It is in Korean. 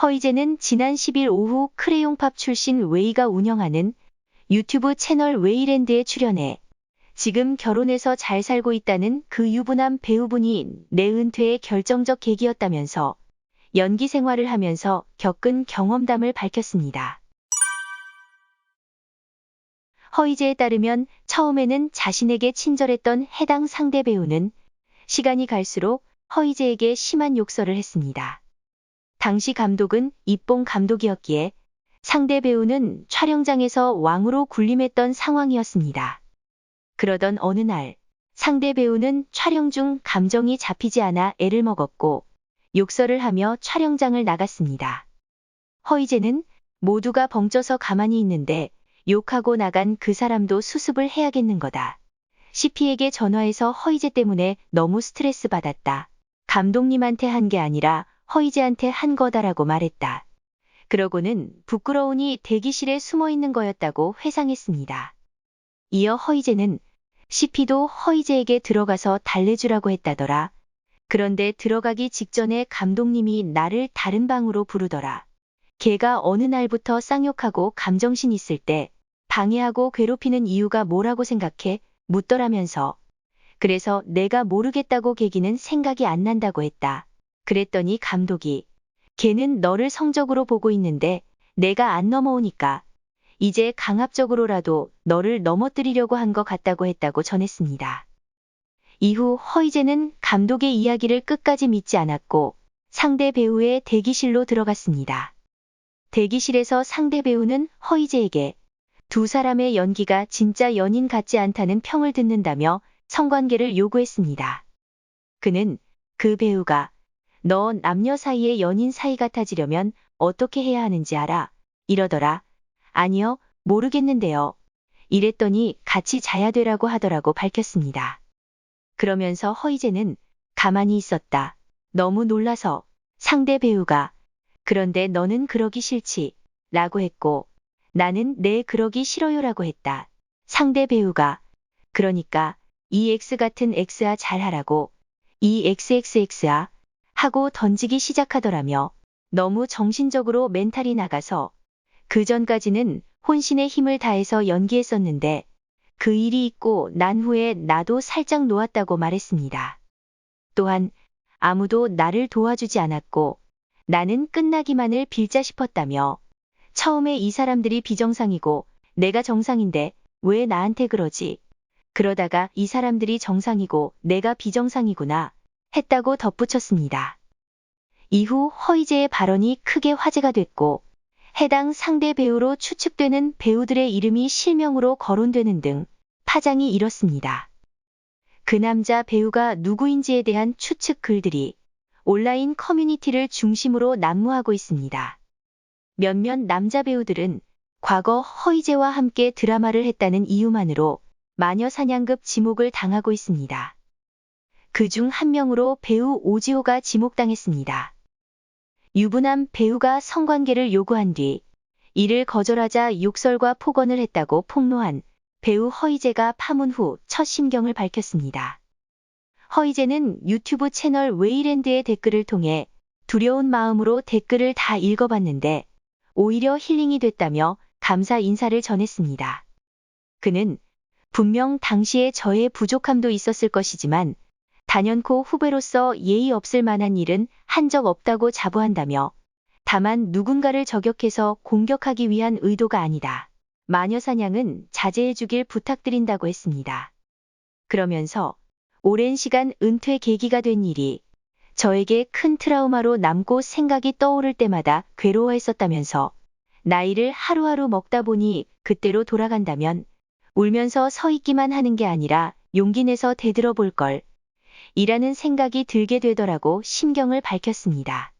허이제는 지난 10일 오후 크레용팝 출신 웨이가 운영하는 유튜브 채널 웨이랜드에 출연해 지금 결혼해서 잘 살고 있다는 그 유부남 배우분이 내 은퇴의 결정적 계기였다면서 연기 생활을 하면서 겪은 경험담을 밝혔습니다. 허이제에 따르면 처음에는 자신에게 친절했던 해당 상대 배우는 시간이 갈수록 허이제에게 심한 욕설을 했습니다. 당시 감독은 이뽕 감독이었기에 상대 배우는 촬영장에서 왕으로 군림했던 상황이었습니다. 그러던 어느 날 상대 배우는 촬영 중 감정이 잡히지 않아 애를 먹었고 욕설을 하며 촬영장을 나갔습니다. 허이제는 모두가 벙쪄서 가만히 있는데 욕하고 나간 그 사람도 수습을 해야겠는 거다. CP에게 전화해서 허이제 때문에 너무 스트레스 받았다. 감독님한테 한 게 아니라 허이제한테 한 거다라고 말했다. 그러고는 부끄러우니 대기실에 숨어 있는 거였다고 회상했습니다. 이어 허이제는 CP도 허이제에게 들어가서 달래주라고 했다더라. 그런데 들어가기 직전에 감독님이 나를 다른 방으로 부르더라. 걔가 어느 날부터 쌍욕하고 감정신 있을 때 방해하고 괴롭히는 이유가 뭐라고 생각해? 묻더라면서. 그래서 내가 모르겠다고 걔기는 생각이 안 난다고 했다. 그랬더니 감독이 걔는 너를 성적으로 보고 있는데 내가 안 넘어오니까 이제 강압적으로라도 너를 넘어뜨리려고 한 것 같다고 했다고 전했습니다. 이후 허이제는 감독의 이야기를 끝까지 믿지 않았고 상대 배우의 대기실로 들어갔습니다. 대기실에서 상대 배우는 허이제에게 두 사람의 연기가 진짜 연인 같지 않다는 평을 듣는다며 성관계를 요구했습니다. 그는 그 배우가 너 남녀 사이의 연인 사이 같아지려면 어떻게 해야 하는지 알아? 이러더라. 아니요, 모르겠는데요. 이랬더니 같이 자야 되라고 하더라고 밝혔습니다. 그러면서 허이제는 가만히 있었다. 너무 놀라서 상대 배우가 그런데 너는 그러기 싫지? 라고 했고 나는 네 그러기 싫어요라고 했다. 상대 배우가 그러니까 이 X 같은 X아 잘하라고 이 XXX아 하고 던지기 시작하더라며 너무 정신적으로 멘탈이 나가서 그 전까지는 혼신의 힘을 다해서 연기했었는데 그 일이 있고 난 후에 나도 살짝 놓았다고 말했습니다. 또한 아무도 나를 도와주지 않았고 나는 끝나기만을 빌자 싶었다며 처음에 이 사람들이 비정상이고 내가 정상인데 왜 나한테 그러지? 그러다가 이 사람들이 정상이고 내가 비정상이구나 했다고 덧붙였습니다. 이후 허이제의 발언이 크게 화제가 됐고 해당 상대 배우로 추측되는 배우들의 이름이 실명으로 거론되는 등 파장이 일었습니다. 그 남자 배우가 누구인지에 대한 추측 글들이 온라인 커뮤니티를 중심으로 난무하고 있습니다. 몇몇 남자 배우들은 과거 허이제와 함께 드라마를 했다는 이유만으로 마녀 사냥급 지목을 당하고 있습니다. 그중 한 명으로 배우 오지호가 지목당했습니다. 유부남 배우가 성관계를 요구한 뒤 이를 거절하자 욕설과 폭언을 했다고 폭로한 배우 허이제가 파문 후 첫 심경을 밝혔습니다. 허이제는 유튜브 채널 웨이랜드의 댓글을 통해 두려운 마음으로 댓글을 다 읽어봤는데 오히려 힐링이 됐다며 감사 인사를 전했습니다. 그는 분명 당시에 저의 부족함도 있었을 것이지만 단연코 후배로서 예의 없을 만한 일은 한 적 없다고 자부한다며 다만 누군가를 저격해서 공격하기 위한 의도가 아니다. 마녀 사냥은 자제해 주길 부탁드린다고 했습니다. 그러면서 오랜 시간 은퇴 계기가 된 일이 저에게 큰 트라우마로 남고 생각이 떠오를 때마다 괴로워했었다면서 나이를 하루하루 먹다 보니 그때로 돌아간다면 울면서 서 있기만 하는 게 아니라 용기 내서 되들어 볼 걸 이라는 생각이 들게 되더라고 심경을 밝혔습니다.